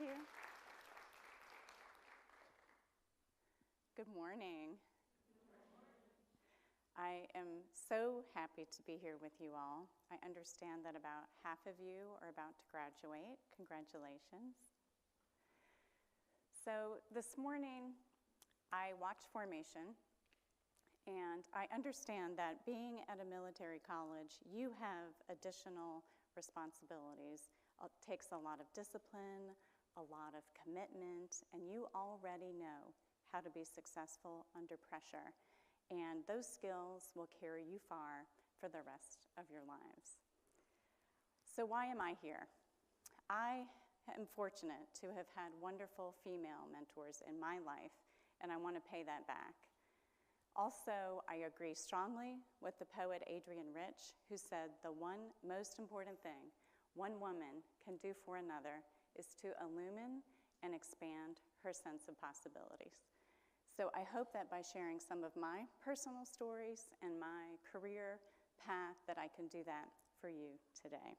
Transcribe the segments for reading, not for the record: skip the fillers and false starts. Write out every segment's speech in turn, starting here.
you. Good morning. I am so happy to be here with you all. I understand that about half of you are about to graduate. Congratulations. So this morning, I watched formation, and I understand that being at a military college, you have additional responsibilities. It takes a lot of discipline, a lot of commitment, and you already know how to be successful under pressure. And those skills will carry you far for the rest of your lives. So why am I here? I am fortunate to have had wonderful female mentors in my life, and I want to pay that back. Also, I agree strongly with the poet Adrienne Rich, who said the one most important thing one woman can do for another is to illumine and expand her sense of possibilities. So I hope that by sharing some of my personal stories and my career path that I can do that for you today.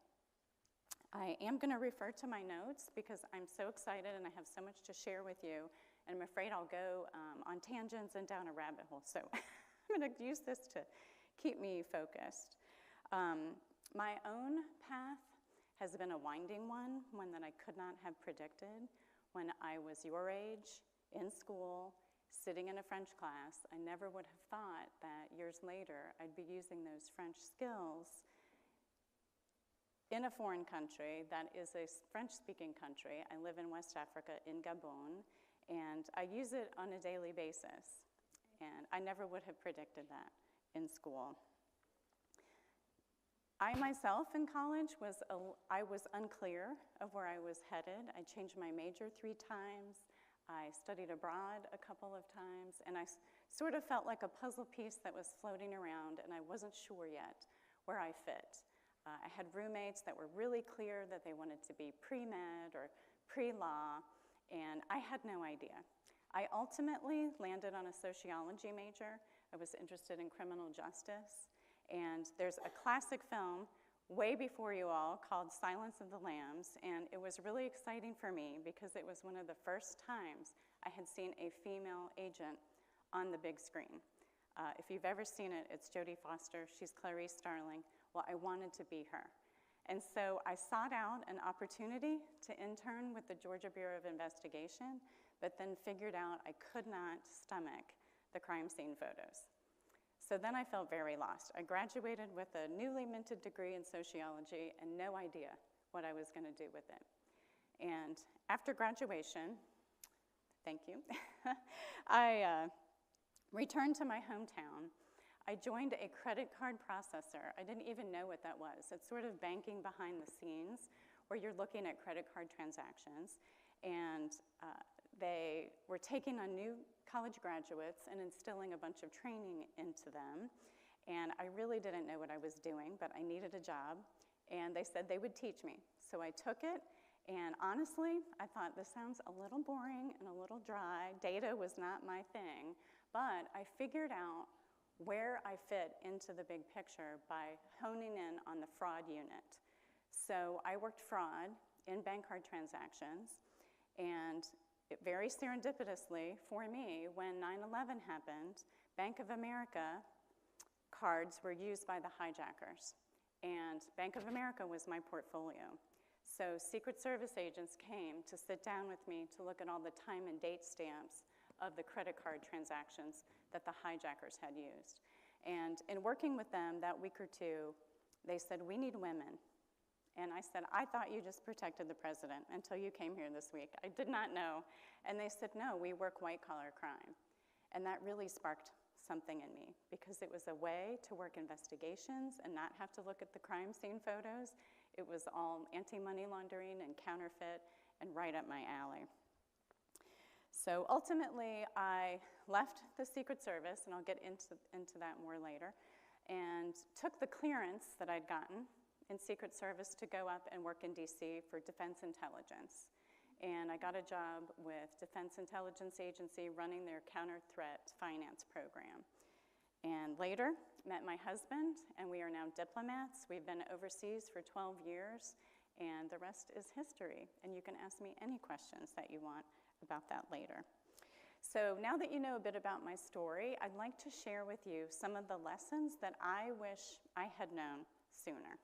I am going to refer to my notes because I'm so excited and I have so much to share with you, and I'm afraid I'll go on tangents and down a rabbit hole. So I'm going to use this to keep me focused. My own path has been a winding one that I could not have predicted. When I was your age, in school, sitting in a French class, I never would have thought that years later I'd be using those French skills in a foreign country that is a French-speaking country. I live in West Africa, in Gabon, and I use it on a daily basis. And I never would have predicted that in school. I myself in college was unclear of where I was headed. I changed my major 3 times. I studied abroad a couple of times, and I sort of felt like a puzzle piece that was floating around, and I wasn't sure yet where I fit. I had roommates that were really clear that they wanted to be pre-med or pre-law, and I had no idea. I ultimately landed on a sociology major. I was interested in criminal justice, and there's a classic film way before you all called Silence of the Lambs, and it was really exciting for me because it was one of the first times I had seen a female agent on the big screen. If you've ever seen it, it's Jodie Foster. She's Clarice Starling. Well, I wanted to be her. And so I sought out an opportunity to intern with the Georgia Bureau of Investigation, but then figured out I could not stomach the crime scene photos. So then I felt very lost. I graduated with a newly minted degree in sociology and no idea what I was going to do with it. And after graduation, thank you, I returned to my hometown. I joined a credit card processor. I didn't even know what that was. It's sort of banking behind the scenes where you're looking at credit card transactions. And they were taking on new college graduates and instilling a bunch of training into them. And I really didn't know what I was doing, but I needed a job. And they said they would teach me. So I took it. And honestly, I thought this sounds a little boring and a little dry. Data was not my thing. But I figured out where I fit into the big picture by honing in on the fraud unit. So I worked fraud in bank card transactions. And very serendipitously for me, when 9/11 happened, Bank of America cards were used by the hijackers. And Bank of America was my portfolio. So Secret Service agents came to sit down with me to look at all the time and date stamps of the credit card transactions that the hijackers had used. And in working with them that week or two, they said, "We need women." And I said, "I thought you just protected the president until you came here this week. I did not know." And they said, "No, we work white-collar crime." And that really sparked something in me because it was a way to work investigations and not have to look at the crime scene photos. It was all anti-money laundering and counterfeit and right up my alley. So ultimately, I left the Secret Service, and I'll get into that more later, and took the clearance that I'd gotten in Secret Service to go up and work in DC for Defense Intelligence. And I got a job with Defense Intelligence Agency running their counter-threat finance program. And later, met my husband, and we are now diplomats. We've been overseas for 12 years, And the rest is history. And you can ask me any questions that you want about that later. So now that you know a bit about my story, I'd like to share with you some of the lessons that I wish I had known sooner.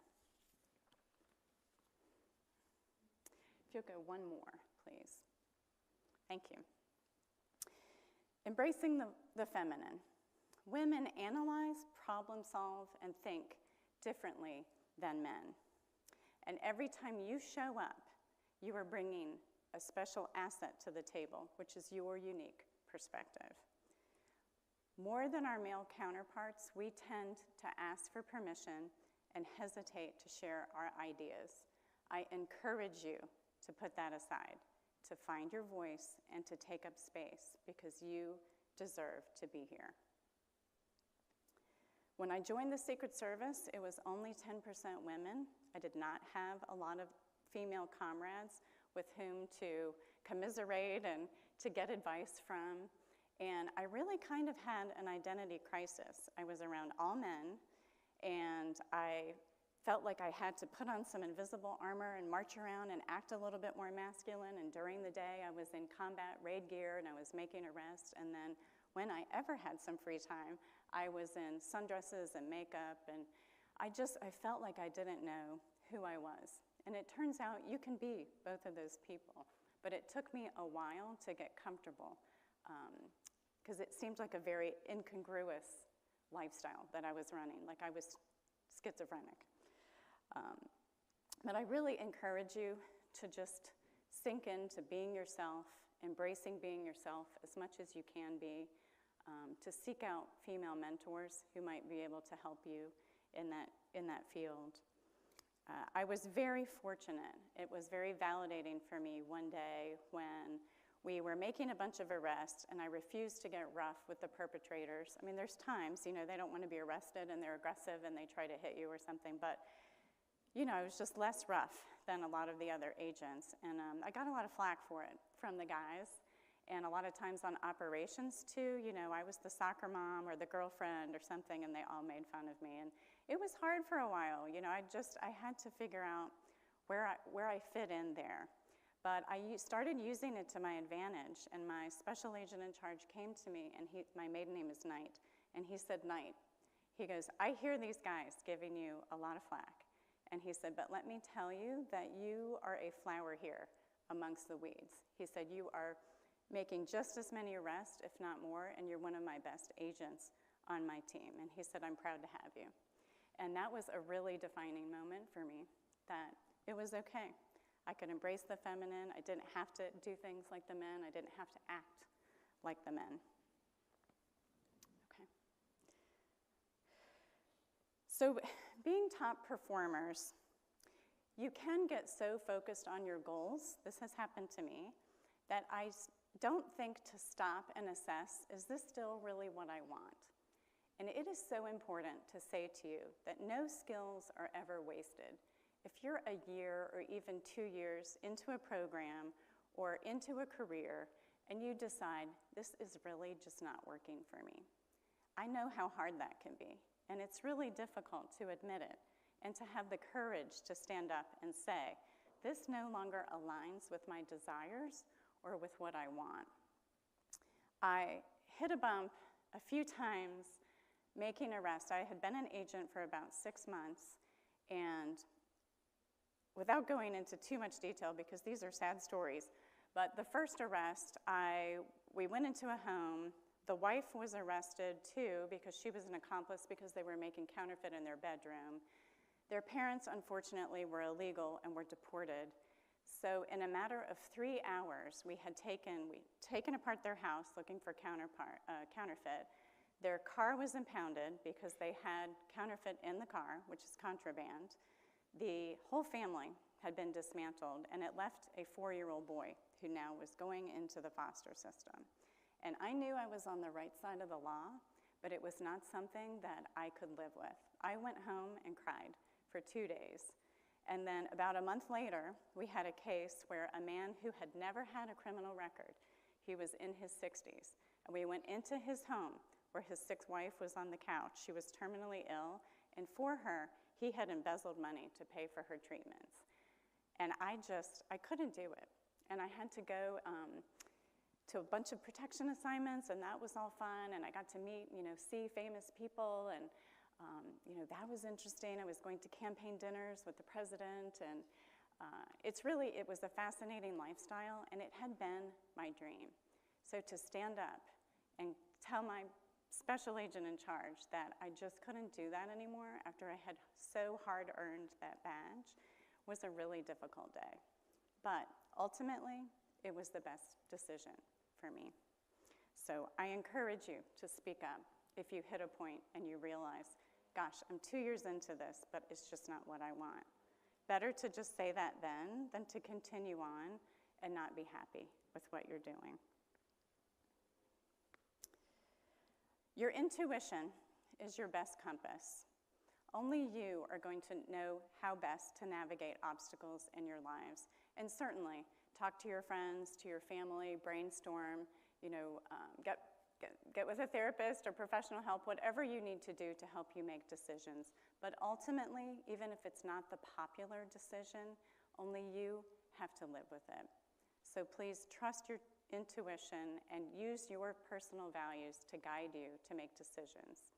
If you'll go one more, please. Thank you. Embracing the feminine. Women analyze, problem solve, and think differently than men. And every time you show up, you are bringing a special asset to the table, which is your unique perspective. More than our male counterparts, we tend to ask for permission and hesitate to share our ideas. I encourage you to put that aside, to find your voice and to take up space because you deserve to be here. When I joined the Secret Service, it was only 10% women. I did not have a lot of female comrades with whom to commiserate and to get advice from. And I really kind of had an identity crisis. I was around all men, and I felt like I had to put on some invisible armor and march around and act a little bit more masculine. And during the day, I was in combat raid gear, and I was making arrests. And then when I ever had some free time, I was in sundresses and makeup, and I felt like I didn't know who I was. And it turns out you can be both of those people. But it took me a while to get comfortable because it seemed like a very incongruous lifestyle that I was running, like I was schizophrenic. But I really encourage you to just sink into being yourself, embracing being yourself as much as you can be, to seek out female mentors who might be able to help you in that field. I was very fortunate. It was very validating for me one day when we were making a bunch of arrests and I refused to get rough with the perpetrators. I mean, there's times, they don't want to be arrested and they're aggressive and they try to hit you or something, but, I was just less rough than a lot of the other agents. And I got a lot of flack for it from the guys. And a lot of times on operations too, I was the soccer mom or the girlfriend or something, and they all made fun of me. And it was hard for a while. I had to figure out where I fit in there. But I started using it to my advantage, and my special agent in charge came to me, and my maiden name is Knight, and he said, Knight, he goes, I hear these guys giving you a lot of flack. And he said, but let me tell you that you are a flower here amongst the weeds. He said, you are making just as many arrests, if not more, and you're one of my best agents on my team. And he said, I'm proud to have you. And that was a really defining moment for me, that it was okay. I could embrace the feminine. I didn't have to do things like the men. I didn't have to act like the men. Okay. So being top performers, you can get so focused on your goals, this has happened to me, that I don't think to stop and assess, is this still really what I want? And it is so important to say to you that no skills are ever wasted. If you're a year or even 2 years into a program or into a career and you decide, this is really just not working for me, I know how hard that can be. And it's really difficult to admit it and to have the courage to stand up and say, this no longer aligns with my desires or with what I want. I hit a bump a few times making arrests. I had been an agent for about 6 months, and without going into too much detail because these are sad stories, but the first arrest, we went into a home. The wife was arrested too because she was an accomplice because they were making counterfeit in their bedroom. Their parents, unfortunately, were illegal and were deported. So in a matter of 3 hours, we'd taken apart their house looking for counterfeit. Their car was impounded because they had counterfeit in the car, which is contraband. The whole family had been dismantled, and it left a 4-year-old boy who now was going into the foster system. And I knew I was on the right side of the law, but it was not something that I could live with. I went home and cried for 2 days. And then about a month later, we had a case where a man who had never had a criminal record, he was in his 60s, and we went into his home where his sick wife was on the couch. She was terminally ill, and for her, he had embezzled money to pay for her treatments. And I couldn't do it. And I had to go to a bunch of protection assignments, and that was all fun, and I got to meet, see famous people, and that was interesting. I was going to campaign dinners with the president, and it was a fascinating lifestyle, and it had been my dream. So to stand up and tell my special agent in charge that I just couldn't do that anymore after I had so hard earned that badge was a really difficult day. But ultimately, it was the best decision for me. So I encourage you to speak up if you hit a point and you realize, gosh, I'm 2 years into this, but it's just not what I want. Better to just say that then than to continue on and not be happy with what you're doing. Your intuition is your best compass. Only you are going to know how best to navigate obstacles in your lives. And certainly, talk to your friends, to your family, brainstorm, get with a therapist or professional help, whatever you need to do to help you make decisions. But ultimately, even if it's not the popular decision, only you have to live with it. So please trust your intuition and use your personal values to guide you to make decisions.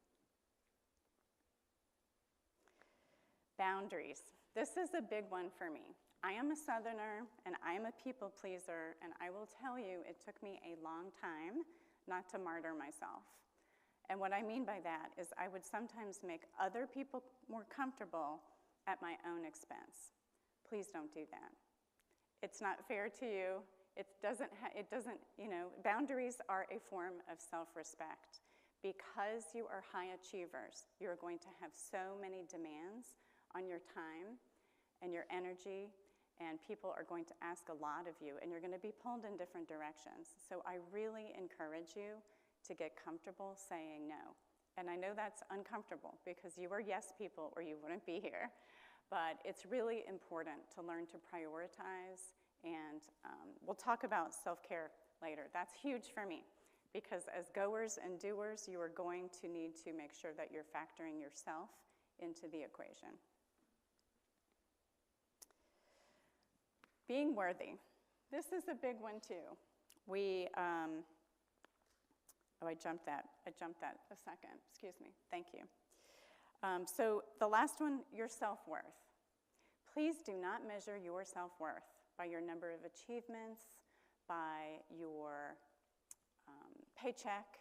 Boundaries. This is a big one for me. I am a Southerner, and I am a people pleaser, and I will tell you it took me a long time not to martyr myself. And what I mean by that is I would sometimes make other people more comfortable at my own expense. Please don't do that. It's not fair to you. Boundaries are a form of self-respect. Because you are high achievers, you're going to have so many demands on your time and your energy, and people are going to ask a lot of you, and you're going to be pulled in different directions. So I really encourage you to get comfortable saying no. And I know that's uncomfortable because you are yes people or you wouldn't be here, but it's really important to learn to prioritize, and we'll talk about self-care later. That's huge for me because as goers and doers, you are going to need to make sure that you're factoring yourself into the equation. Being worthy. This is a big one too. I jumped that a second, excuse me, thank you. So the last one, your self-worth. Please do not measure your self-worth by your number of achievements, by your paycheck.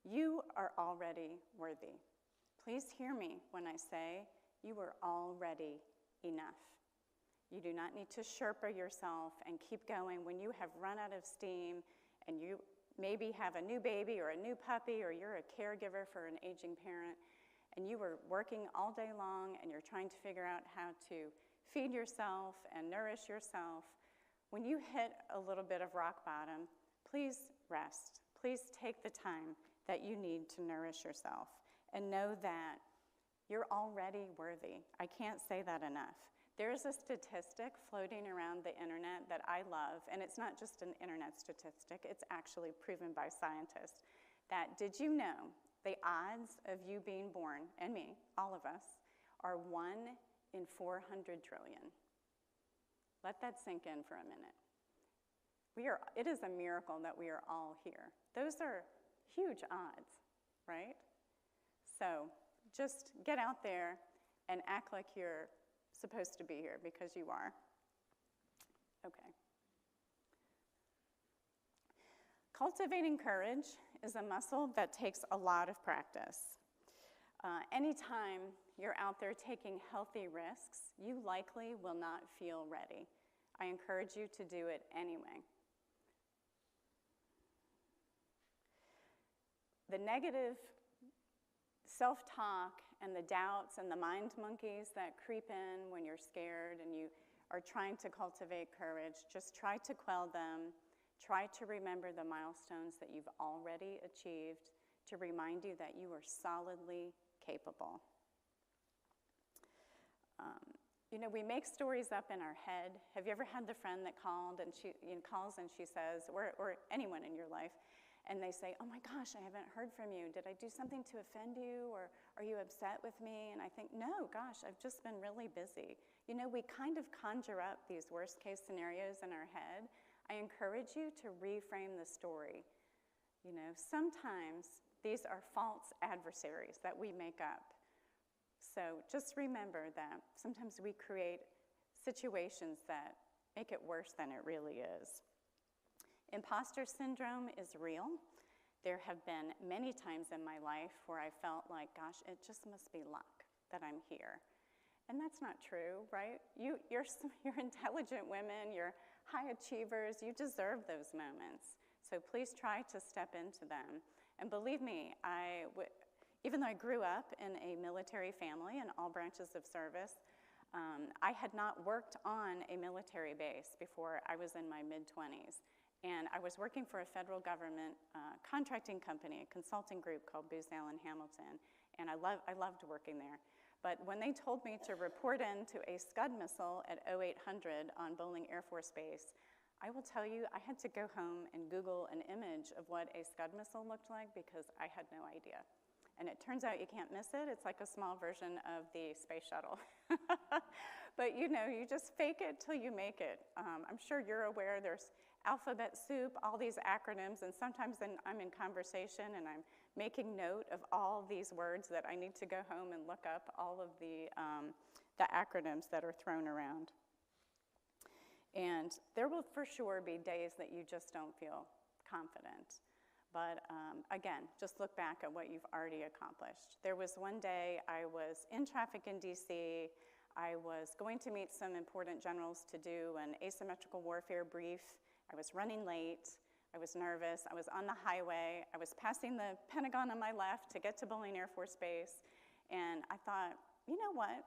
You are already worthy. Please hear me when I say you are already enough. You do not need to Sherpa yourself and keep going when you have run out of steam and you maybe have a new baby or a new puppy or you're a caregiver for an aging parent and you are working all day long and you're trying to figure out how to feed yourself and nourish yourself. When you hit a little bit of rock bottom, please rest. Please take the time that you need to nourish yourself and know that you're already worthy. I can't say that enough. There's a statistic floating around the internet that I love, and it's not just an internet statistic, it's actually proven by scientists, that did you know the odds of you being born, and me, all of us, are 1 in 400 trillion. Let that sink in for a minute. It is a miracle that we are all here. Those are huge odds, right? So just get out there and act like you're supposed to be here because you are. Okay. Cultivating courage is a muscle that takes a lot of practice. Anytime you're out there taking healthy risks, you likely will not feel ready. I encourage you to do it anyway. The negative self-talk and the doubts and the mind monkeys that creep in when you're scared and you are trying to cultivate courage, just try to quell them. Try to remember the milestones that you've already achieved to remind you that you are solidly capable. We make stories up in our head. Have you ever had the friend that called and she calls and she says, or anyone in your life, and they say, oh my gosh, I haven't heard from you. Did I do something to offend you, or are you upset with me? And I think, no, gosh, I've just been really busy. You know, we kind of conjure up these worst case scenarios in our head. I encourage you to reframe the story. You know, sometimes these are false adversaries that we make up. So just remember that sometimes we create situations that make it worse than it really is. Imposter syndrome is real. There have been many times in my life where I felt like, gosh, it just must be luck that I'm here. And that's not true, right? You're intelligent women, you're high achievers, you deserve those moments. So please try to step into them. And believe me, even though I grew up in a military family in all branches of service, I had not worked on a military base before I was in my mid-20s. And I was working for a federal government contracting company, a consulting group called Booz Allen Hamilton, and I loved working there. But when they told me to report into a Scud missile at 0800 on Bolling Air Force Base, I will tell you, I had to go home and Google an image of what a Scud missile looked like because I had no idea. And it turns out you can't miss it. It's like a small version of the space shuttle. But you know, you just fake it till you make it. I'm sure you're aware there's alphabet soup, all these acronyms, and sometimes I'm in conversation and I'm making note of all these words that I need to go home and look up all of the acronyms that are thrown around. And there will for sure be days that you just don't feel confident. But again, just look back at what you've already accomplished. There was one day I was in traffic in DC. I was going to meet some important generals to do an asymmetrical warfare brief. I was running late. I was nervous. I was on the highway. I was passing the Pentagon on my left to get to Bolling Air Force Base. And I thought, you know what?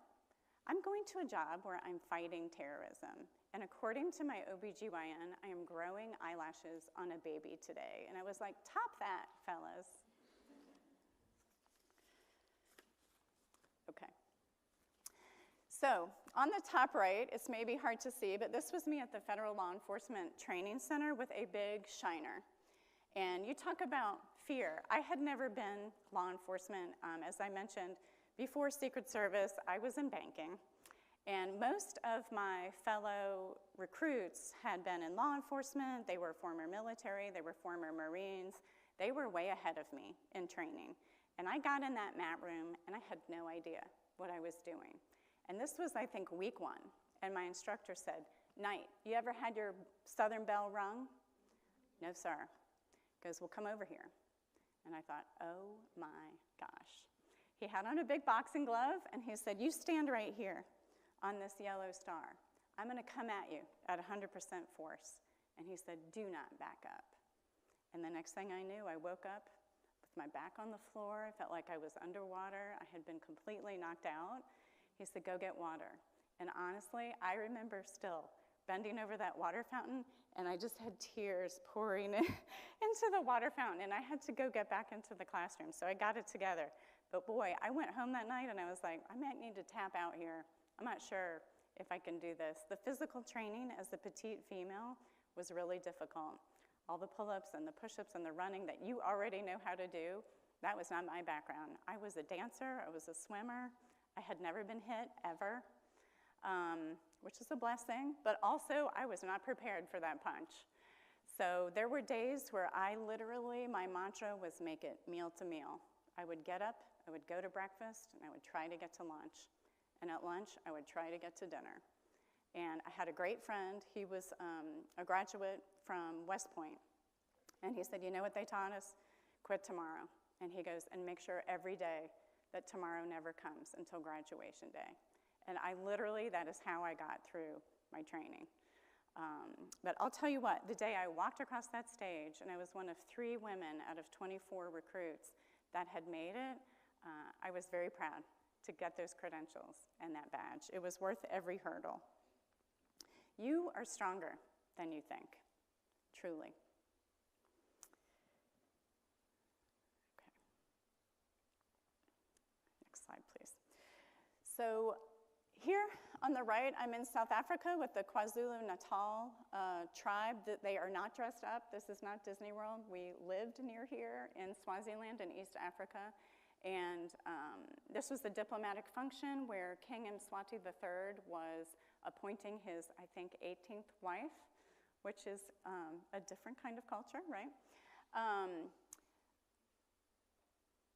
I'm going to a job where I'm fighting terrorism. And according to my OBGYN, I am growing eyelashes on a baby today. And I was like, top that, fellas. Okay. So on the top right, it's maybe hard to see, but this was me at the Federal Law Enforcement Training Center with a big shiner. And you talk about fear. I had never been law enforcement. As I mentioned, before Secret Service, I was in banking. And most of my fellow recruits had been in law enforcement. They were former military. They were former Marines. They were way ahead of me in training. And I got in that mat room, and I had no idea what I was doing. And this was, I think, week 1. And my instructor said, Knight, you ever had your Southern Belle rung? No, sir. He goes, well, come over here. And I thought, oh, my gosh. He had on a big boxing glove, and he said, you stand right here on this yellow star. I'm going to come at you at 100% force. And he said, do not back up. And the next thing I knew, I woke up with my back on the floor. I felt like I was underwater. I had been completely knocked out. He said, go get water. And honestly, I remember still bending over that water fountain, and I just had tears pouring into the water fountain, and I had to go get back into the classroom. So I got it together. But boy, I went home that night, and I was like, I might need to tap out here. I'm not sure if I can do this. The physical training as a petite female was really difficult. All the pull-ups and the push-ups and the running that you already know how to do, that was not my background. I was a dancer, I was a swimmer. I had never been hit, ever, which is a blessing, but also I was not prepared for that punch. So there were days where I literally, my mantra was make it meal to meal. I would get up, I would go to breakfast, and I would try to get to lunch. And at lunch, I would try to get to dinner. And I had a great friend. He was a graduate from West Point. And he said, you know what they taught us? Quit tomorrow. And he goes, and make sure every day that tomorrow never comes until graduation day. And I literally, that is how I got through my training. But I'll tell you what, the day I walked across that stage, and I was one of 3 women out of 24 recruits that had made it, I was very proud to get those credentials and that badge. It was worth every hurdle. You are stronger than you think, truly. Okay. Next slide, please. So here On the right, I'm in South Africa with the KwaZulu-Natal tribe. They are not dressed up. This is not Disney World. We lived near here in Swaziland in East Africa. And this was the diplomatic function where King Mswati III was appointing his, I think, 18th wife, which is a different kind of culture, right?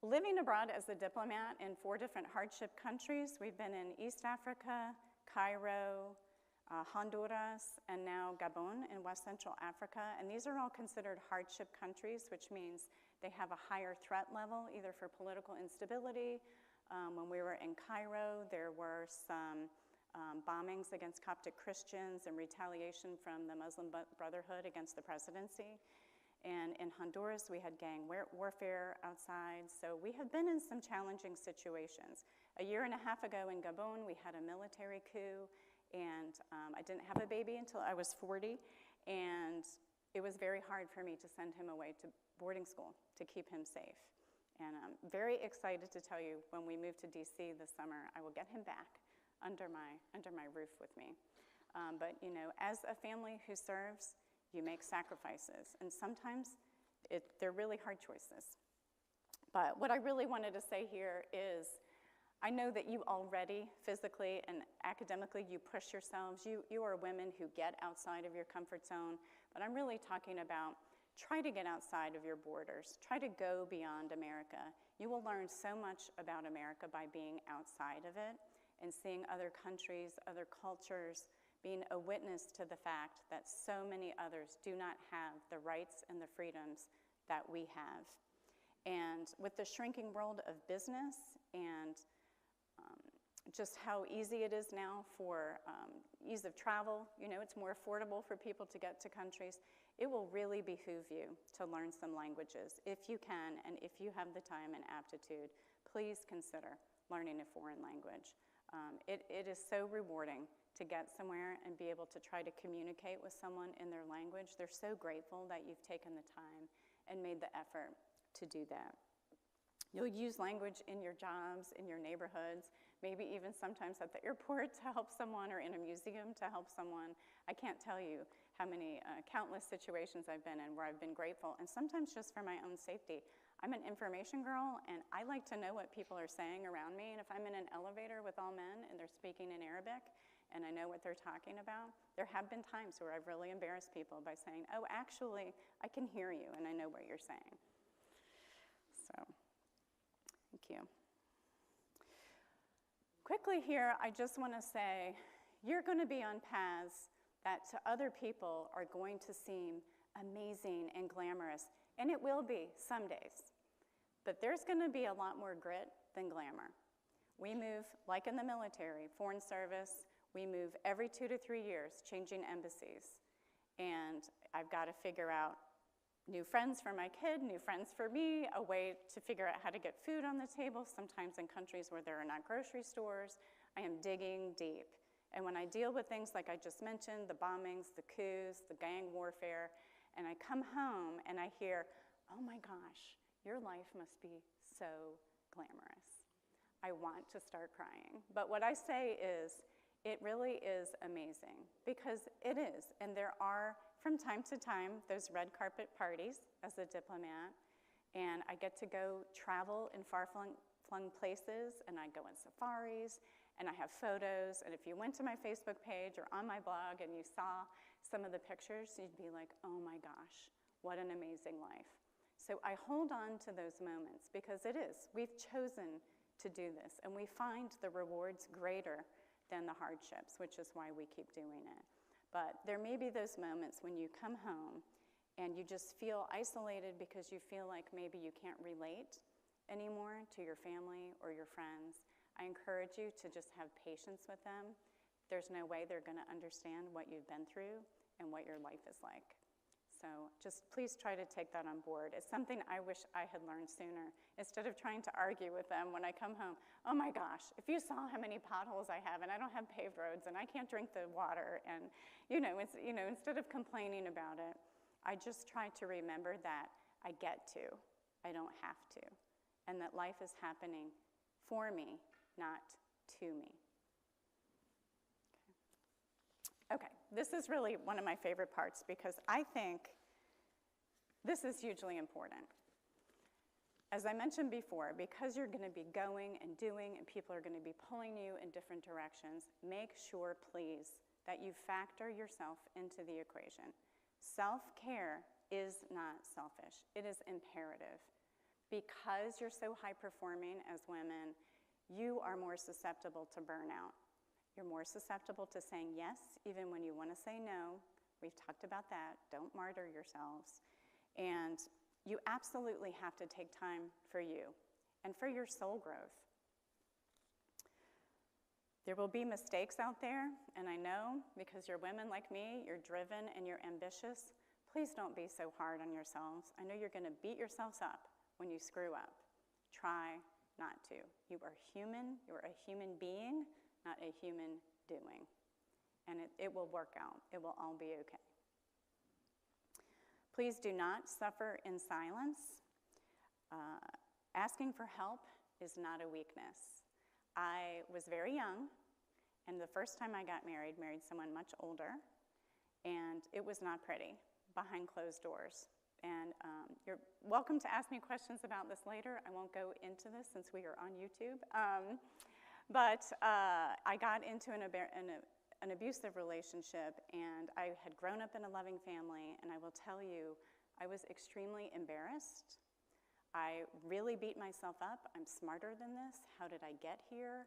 Living abroad as a diplomat in 4 different hardship countries. We've been in East Africa, Cairo, Honduras, and now Gabon in West Central Africa. And these are all considered hardship countries, which means they have a higher threat level, either for political instability. When we were in Cairo, there were some bombings against Coptic Christians and retaliation from the Muslim Brotherhood against the presidency. And in Honduras, we had gang warfare outside. So we have been in some challenging situations. A year and a half ago in Gabon, we had a military coup, and I didn't have a baby until I was 40, and it was very hard for me to send him away to boarding school to keep him safe. And I'm very excited to tell you when we move to DC this summer, I will get him back under my roof with me. But you know, as a family who serves, you make sacrifices, and sometimes they're really hard choices. But what I really wanted to say here is, I know that you already, physically and academically, you push yourselves. You are women who get outside of your comfort zone, but I'm really talking about try to get outside of your borders. Try to go beyond America. You will learn so much about America by being outside of it and seeing other countries, other cultures, being a witness to the fact that so many others do not have the rights and the freedoms that we have. And with the shrinking world of business and just how easy it is now for ease of travel, you know, it's more affordable for people to get to countries, it will really behoove you to learn some languages. If you can, and if you have the time and aptitude, please consider learning a foreign language. It is so rewarding to get somewhere and be able to try to communicate with someone in their language. They're so grateful that you've taken the time and made the effort to do that. You'll use language in your jobs, in your neighborhoods, maybe even sometimes at the airport to help someone, or in a museum to help someone. I can't tell you how many countless situations I've been in where I've been grateful, and sometimes just for my own safety. I'm an information girl, and I like to know what people are saying around me, and if I'm in an elevator with all men and they're speaking in Arabic, and I know what they're talking about, there have been times where I've really embarrassed people by saying, oh, actually, I can hear you, and I know what you're saying. So, thank you. Quickly here, I just want to say, you're going to be on paths that to other people are going to seem amazing and glamorous, and it will be some days. But there's going to be a lot more grit than glamour. We move, like in the military, foreign service, we move every 2 to 3 years, changing embassies. And I've got to figure out new friends for my kid, new friends for me, a way to figure out how to get food on the table, sometimes in countries where there are not grocery stores. I am digging deep. And when I deal with things like I just mentioned, the bombings, the coups, the gang warfare, and I come home and I hear, oh my gosh, your life must be so glamorous. I want to start crying. But what I say is, it really is amazing, because it is. And there are, from time to time, those red carpet parties as a diplomat, and I get to go travel in far-flung places, and I go on safaris, and I have photos, and if you went to my Facebook page or on my blog and you saw some of the pictures, you'd be like, oh my gosh, what an amazing life. So I hold on to those moments, because it is. We've chosen to do this, and we find the rewards greater than the hardships, which is why we keep doing it. But there may be those moments when you come home and you just feel isolated because you feel like maybe you can't relate anymore to your family or your friends. I encourage you to just have patience with them. There's no way they're going to understand what you've been through and what your life is like. So just please try to take that on board. It's something I wish I had learned sooner. Instead of trying to argue with them when I come home, oh my gosh, if you saw how many potholes I have, and I don't have paved roads, and I can't drink the water, and instead of complaining about it, I just try to remember that I get to, I don't have to, and that life is happening for me, not to me. this is really one of my favorite parts because I think this is hugely important. As I mentioned before, because you're going to be going and doing and people are going to be pulling you in different directions, make sure, please, that you factor yourself into the equation. Self-care is not selfish. It is imperative. Because you're so high-performing as women, you are more susceptible to burnout. You're more susceptible to saying yes, even when you want to say no. We've talked about that. Don't martyr yourselves. And you absolutely have to take time for you and for your soul growth. There will be mistakes out there, and I know because you're women like me, you're driven and you're ambitious. Please don't be so hard on yourselves. I know you're going to beat yourselves up when you screw up. Try not to. You are human. You're a human being, not a human doing. And it will work out. It will all be okay. Please do not suffer in silence. Asking for help is not a weakness. I was very young, and the first time I got married someone much older, and it was not pretty behind closed doors. And you're welcome to ask me questions about this later. I won't go into this since we are on YouTube. But I got into an abusive relationship, and I had grown up in a loving family, and I will tell you, I was extremely embarrassed. I really beat myself up. I'm smarter than this. How did I get here?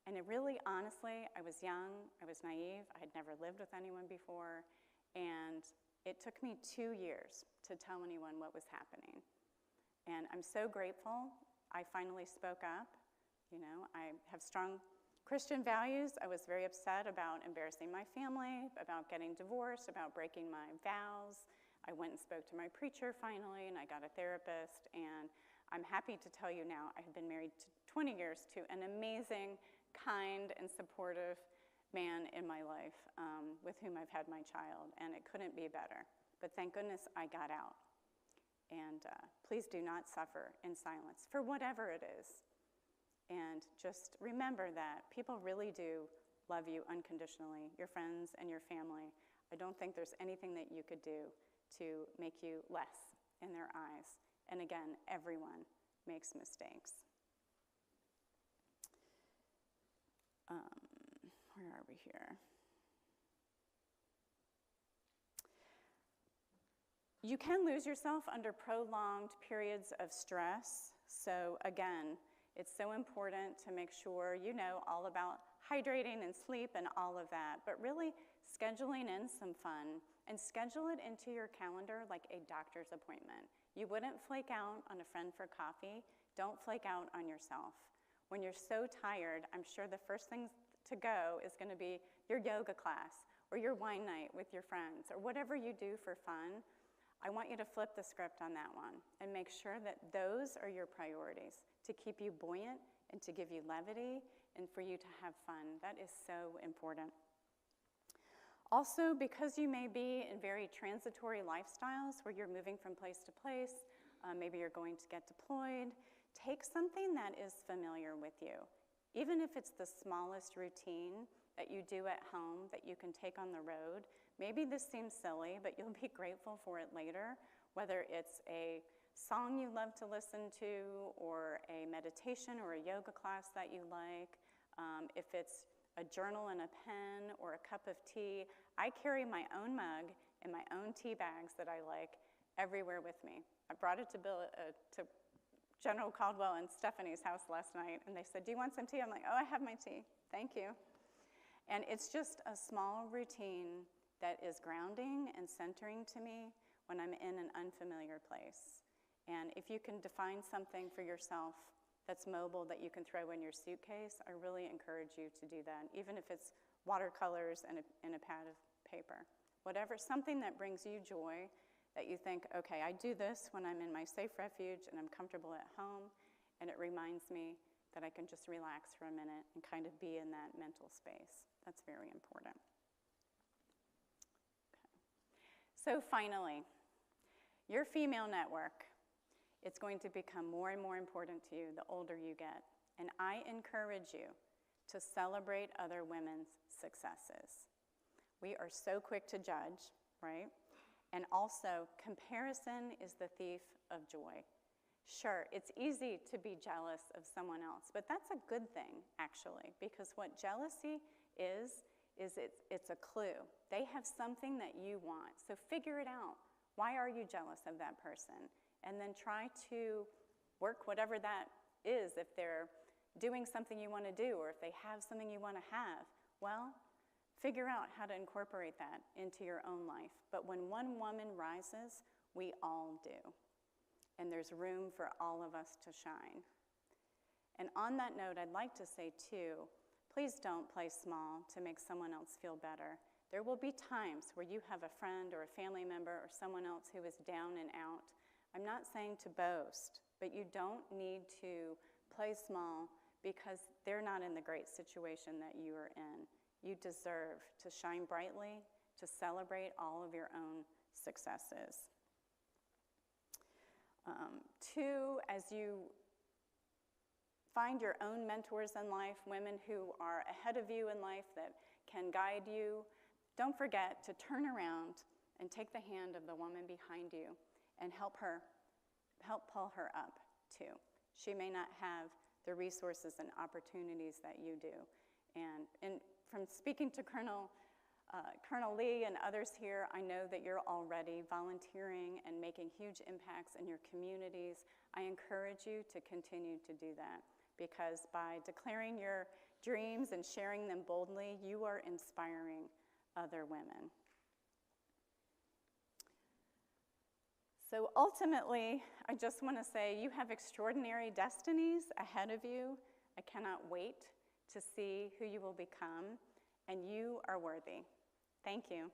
And it really, honestly, I was young, I was naive, I had never lived with anyone before, and it took me 2 years to tell anyone what was happening. And I'm so grateful I finally spoke up. You know, I have strong Christian values. I was very upset about embarrassing my family, about getting divorced, about breaking my vows. I went and spoke to my preacher finally, and I got a therapist, and I'm happy to tell you now I have been married 20 years to an amazing, kind, and supportive man in my life with whom I've had my child, and it couldn't be better. But thank goodness I got out. And please do not suffer in silence for whatever it is. And just remember that people really do love you unconditionally, your friends and your family. I don't think there's anything that you could do to make you less in their eyes. And again, everyone makes mistakes. Where are we here? You can lose yourself under prolonged periods of stress. So again, it's so important to make sure you know all about hydrating and sleep and all of that, but really scheduling in some fun and schedule it into your calendar like a doctor's appointment. You wouldn't flake out on a friend for coffee. Don't flake out on yourself. When you're so tired, I'm sure the first thing to go is going to be your yoga class or your wine night with your friends or whatever you do for fun. I want you to flip the script on that one and make sure that those are your priorities, to keep you buoyant and to give you levity and for you to have fun. That is so important. Also, because you may be in very transitory lifestyles where you're moving from place to place, maybe you're going to get deployed, take something that is familiar with you. Even if it's the smallest routine that you do at home that you can take on the road. Maybe this seems silly, but you'll be grateful for it later, whether it's a song you love to listen to, or a meditation or a yoga class that you like, if it's a journal and a pen or a cup of tea. I carry my own mug and my own tea bags that I like everywhere with me. I brought it to General Caldwell and Stephanie's house last night, and they said, "Do you want some tea?" I'm like, "Oh, I have my tea, thank you." And it's just a small routine that is grounding and centering to me when I'm in an unfamiliar place. And if you can define something for yourself that's mobile that you can throw in your suitcase, I really encourage you to do that, even if it's watercolors and a pad of paper. Whatever, something that brings you joy, that you think, okay, I do this when I'm in my safe refuge and I'm comfortable at home, and it reminds me that I can just relax for a minute and kind of be in that mental space. That's very important. Okay. So finally, your female network, it's going to become more and more important to you the older you get. And I encourage you to celebrate other women's successes. We are so quick to judge, right? And also, comparison is the thief of joy. Sure, it's easy to be jealous of someone else, but that's a good thing, actually, because what jealousy is it's a clue. They have something that you want, so figure it out. Why are you jealous of that person? And then try to work whatever that is. If they're doing something you want to do, or if they have something you want to have, well, figure out how to incorporate that into your own life. But when one woman rises, we all do. And there's room for all of us to shine. And on that note, I'd like to say, too, please don't play small to make someone else feel better. There will be times where you have a friend or a family member or someone else who is down and out. I'm not saying to boast, but you don't need to play small because they're not in the great situation that you are in. You deserve to shine brightly, to celebrate all of your own successes. Two, as you find your own mentors in life, women who are ahead of you in life that can guide you, don't forget to turn around and take the hand of the woman behind you and help pull her up too. She may not have the resources and opportunities that you do. And from speaking to Colonel Lee and others here, I know that you're already volunteering and making huge impacts in your communities. I encourage you to continue to do that, because by declaring your dreams and sharing them boldly, you are inspiring other women. So ultimately, I just want to say you have extraordinary destinies ahead of you. I cannot wait to see who you will become, and you are worthy. Thank you.